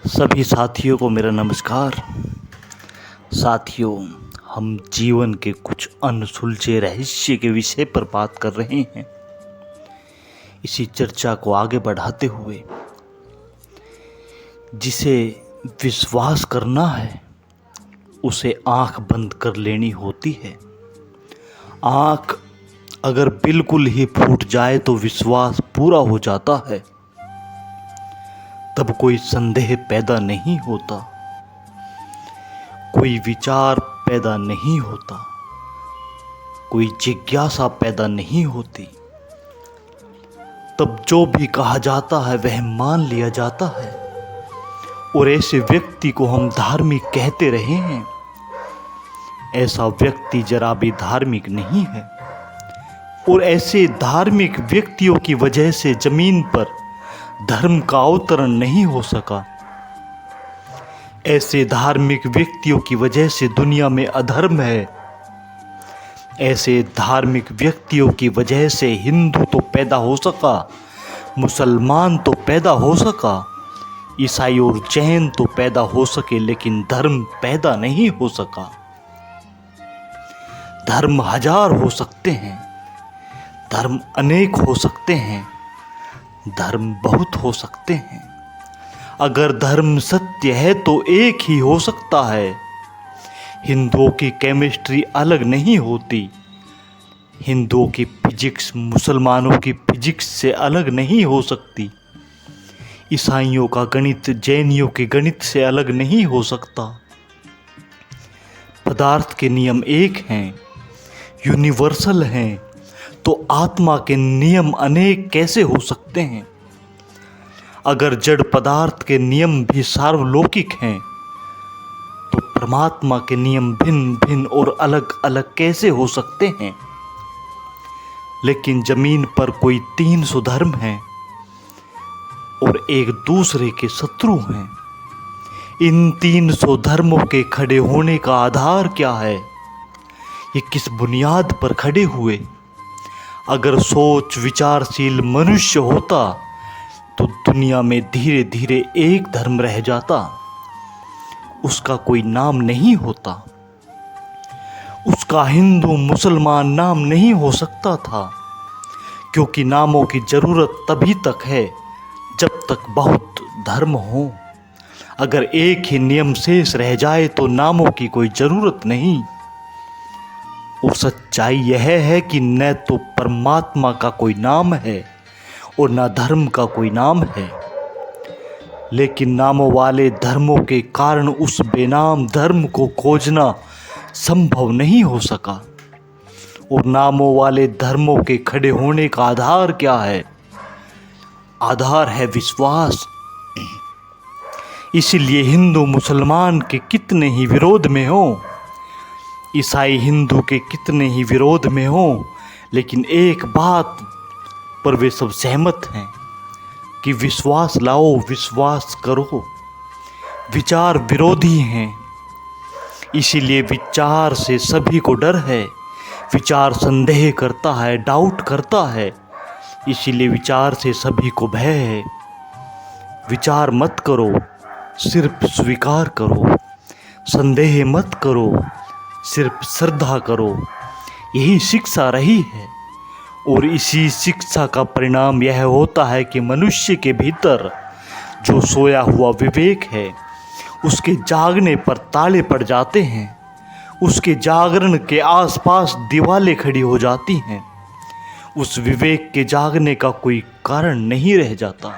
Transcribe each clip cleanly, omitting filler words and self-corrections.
सभी साथियों को मेरा नमस्कार। साथियों, हम जीवन के कुछ अनसुलझे रहस्य के विषय पर बात कर रहे हैं। इसी चर्चा को आगे बढ़ाते हुए, जिसे विश्वास करना है उसे आंख बंद कर लेनी होती है। आंख अगर बिल्कुल ही फूट जाए तो विश्वास पूरा हो जाता है। तब कोई संदेह पैदा नहीं होता, कोई विचार पैदा नहीं होता, कोई जिज्ञासा पैदा नहीं होती। तब जो भी कहा जाता है वह मान लिया जाता है और ऐसे व्यक्ति को हम धार्मिक कहते रहे हैं। ऐसा व्यक्ति जरा भी धार्मिक नहीं है और ऐसे धार्मिक व्यक्तियों की वजह से जमीन पर धर्म का अवतरण नहीं हो सका। ऐसे धार्मिक व्यक्तियों की वजह से दुनिया में अधर्म है। ऐसे धार्मिक व्यक्तियों की वजह से हिंदू तो पैदा हो सका, मुसलमान तो पैदा हो सका, ईसाई और जैन तो पैदा हो सके, लेकिन धर्म पैदा नहीं हो सका। धर्म हजार हो सकते हैं, धर्म अनेक हो सकते हैं, धर्म बहुत हो सकते हैं। अगर धर्म सत्य है तो एक ही हो सकता है। हिंदुओं की केमिस्ट्री अलग नहीं होती। हिंदुओं की फिजिक्स मुसलमानों की फिजिक्स से अलग नहीं हो सकती। ईसाइयों का गणित जैनियों के गणित से अलग नहीं हो सकता। पदार्थ के नियम एक हैं, यूनिवर्सल हैं, तो आत्मा के नियम अनेक कैसे हो सकते हैं? अगर जड़ पदार्थ के नियम भी सार्वलौकिक हैं तो परमात्मा के नियम भिन्न भिन्न और अलग अलग कैसे हो सकते हैं? लेकिन जमीन पर कोई 300 धर्म हैं और एक दूसरे के शत्रु हैं। इन 300 धर्मों के खड़े होने का आधार क्या है? ये किस बुनियाद पर खड़े हुए? अगर सोच विचारशील मनुष्य होता तो दुनिया में धीरे धीरे एक धर्म रह जाता, उसका कोई नाम नहीं होता, उसका हिंदू मुसलमान नाम नहीं हो सकता था। क्योंकि नामों की जरूरत तभी तक है जब तक बहुत धर्म हो। अगर एक ही नियम शेष रह जाए तो नामों की कोई जरूरत नहीं। और सच्चाई यह है कि न तो परमात्मा का कोई नाम है और न धर्म का कोई नाम है। लेकिन नामों वाले धर्मों के कारण उस बेनाम धर्म को खोजना संभव नहीं हो सका। और नामों वाले धर्मों के खड़े होने का आधार क्या है? आधार है विश्वास। इसीलिए हिंदू मुसलमान के कितने ही विरोध में हो, ईसाई हिंदू के कितने ही विरोध में हो, लेकिन एक बात पर वे सब सहमत हैं कि विश्वास लाओ, विश्वास करो। विचार विरोधी हैं, इसीलिए विचार से सभी को डर है। विचार संदेह करता है, डाउट करता है, इसीलिए विचार से सभी को भय है। विचार मत करो, सिर्फ स्वीकार करो। संदेह मत करो, सिर्फ श्रद्धा करो। यही शिक्षा रही है और इसी शिक्षा का परिणाम यह होता है कि मनुष्य के भीतर जो सोया हुआ विवेक है उसके जागने पर ताले पड़ जाते हैं। उसके जागरण के आसपास दीवारें खड़ी हो जाती हैं। उस विवेक के जागने का कोई कारण नहीं रह जाता।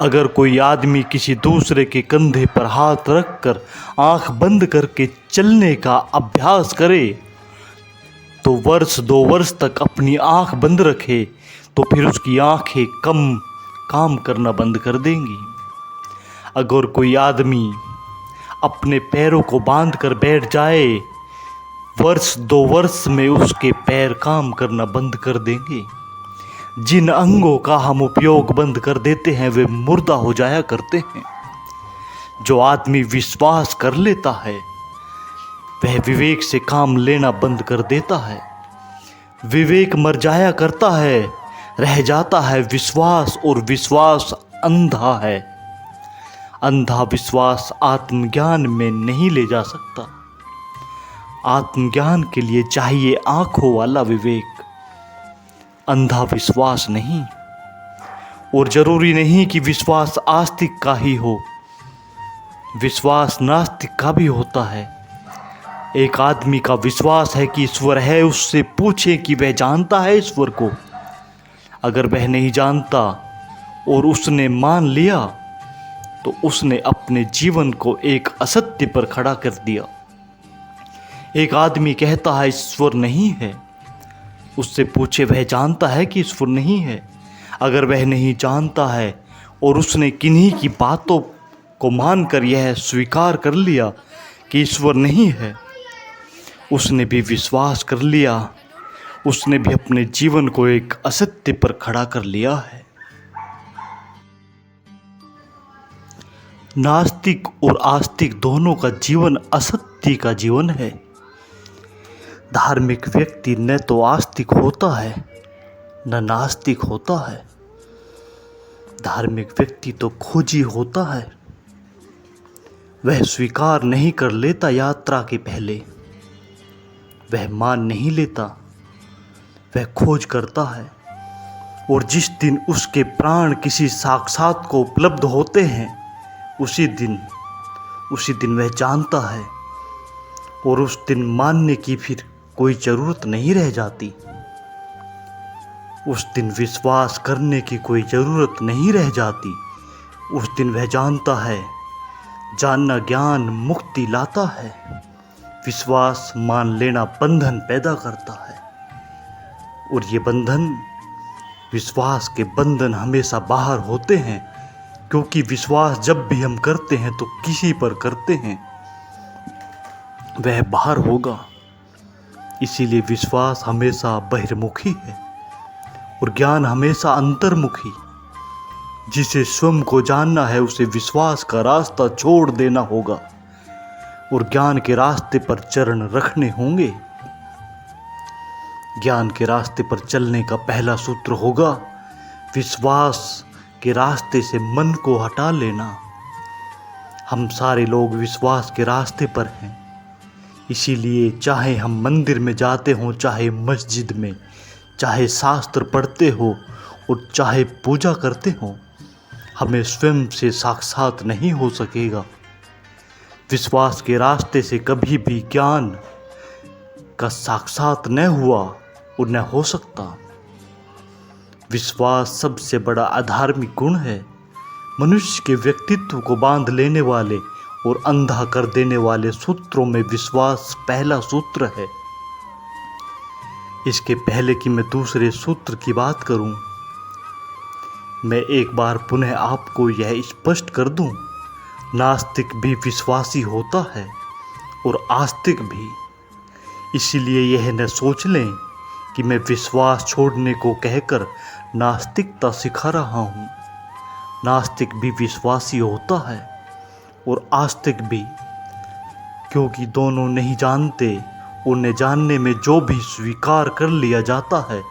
अगर कोई आदमी किसी दूसरे के कंधे पर हाथ रखकर आंख बंद करके चलने का अभ्यास करे तो वर्ष 2 वर्ष तक अपनी आंख बंद रखे तो फिर उसकी आंखें कम काम करना बंद कर देंगी। अगर कोई आदमी अपने पैरों को बांध कर बैठ जाए, वर्ष 2 वर्ष में उसके पैर काम करना बंद कर देंगे। जिन अंगों का हम उपयोग बंद कर देते हैं वे मुर्दा हो जाया करते हैं। जो आदमी विश्वास कर लेता है वह विवेक से काम लेना बंद कर देता है। विवेक मर जाया करता है, रह जाता है विश्वास, और विश्वास अंधा है। अंधा विश्वास आत्मज्ञान में नहीं ले जा सकता। आत्मज्ञान के लिए चाहिए आंखों वाला विवेक, अंधा विश्वास नहीं। और जरूरी नहीं कि विश्वास आस्तिक का ही हो, विश्वास नास्तिक का भी होता है। एक आदमी का विश्वास है कि ईश्वर है, उससे पूछें कि वह जानता है ईश्वर को। अगर वह नहीं जानता और उसने मान लिया तो उसने अपने जीवन को एक असत्य पर खड़ा कर दिया। एक आदमी कहता है ईश्वर नहीं है, उससे पूछे वह जानता है कि ईश्वर नहीं है। अगर वह नहीं जानता है और उसने किन्हीं की बातों को मानकर यह स्वीकार कर लिया कि ईश्वर नहीं है, उसने भी विश्वास कर लिया, उसने भी अपने जीवन को एक असत्य पर खड़ा कर लिया है। नास्तिक और आस्तिक दोनों का जीवन असत्य का जीवन है। धार्मिक व्यक्ति न तो आस्तिक होता है न नास्तिक होता है। धार्मिक व्यक्ति तो खोजी होता है। वह स्वीकार नहीं कर लेता यात्रा के पहले, वह मान नहीं लेता, वह खोज करता है। और जिस दिन उसके प्राण किसी साक्षात को उपलब्ध होते हैं, उसी दिन वह जानता है और उस दिन मानने की फिर कोई ज़रूरत नहीं रह जाती। उस दिन विश्वास करने की कोई ज़रूरत नहीं रह जाती। उस दिन वह जानता है, जानना ज्ञान मुक्ति लाता है। विश्वास मान लेना बंधन पैदा करता है और ये बंधन, विश्वास के बंधन हमेशा बाहर होते हैं, क्योंकि विश्वास जब भी हम करते हैं तो किसी पर करते हैं, वह बाहर होगा। इसीलिए विश्वास हमेशा बहिर्मुखी है और ज्ञान हमेशा अंतर्मुखी। जिसे स्वयं को जानना है उसे विश्वास का रास्ता छोड़ देना होगा और ज्ञान के रास्ते पर चरण रखने होंगे। ज्ञान के रास्ते पर चलने का पहला सूत्र होगा विश्वास के रास्ते से मन को हटा लेना। हम सारे लोग विश्वास के रास्ते पर हैं, इसीलिए चाहे हम मंदिर में जाते हों, चाहे मस्जिद में, चाहे शास्त्र पढ़ते हो और चाहे पूजा करते हो, हमें स्वयं से साक्षात नहीं हो सकेगा। विश्वास के रास्ते से कभी भी ज्ञान का साक्षात न हुआ और न हो सकता। विश्वास सबसे बड़ा अधार्मिक गुण है। मनुष्य के व्यक्तित्व को बांध लेने वाले और अंधा कर देने वाले सूत्रों में विश्वास पहला सूत्र है। इसके पहले कि मैं दूसरे सूत्र की बात करूं, मैं एक बार पुनः आपको यह स्पष्ट कर दूं, नास्तिक भी विश्वासी होता है और आस्तिक भी। इसीलिए यह न सोच लें कि मैं विश्वास छोड़ने को कहकर नास्तिकता सिखा रहा हूँ। नास्तिक भी विश्वासी होता है और आस्तिक भी, क्योंकि दोनों नहीं जानते। उन्हें जानने में जो भी स्वीकार कर लिया जाता है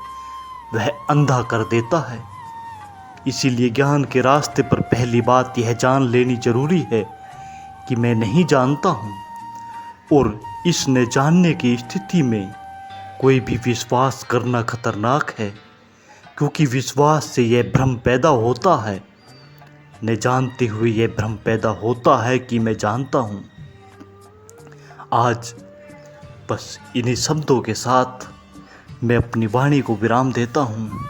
वह अंधा कर देता है। इसीलिए ज्ञान के रास्ते पर पहली बात यह जान लेनी जरूरी है कि मैं नहीं जानता हूँ, और इस न जानने की स्थिति में कोई भी विश्वास करना खतरनाक है, क्योंकि विश्वास से यह भ्रम पैदा होता है। न जानते हुए यह भ्रम पैदा होता है कि मैं जानता हूँ। आज बस इन्हीं शब्दों के साथ मैं अपनी वाणी को विराम देता हूँ।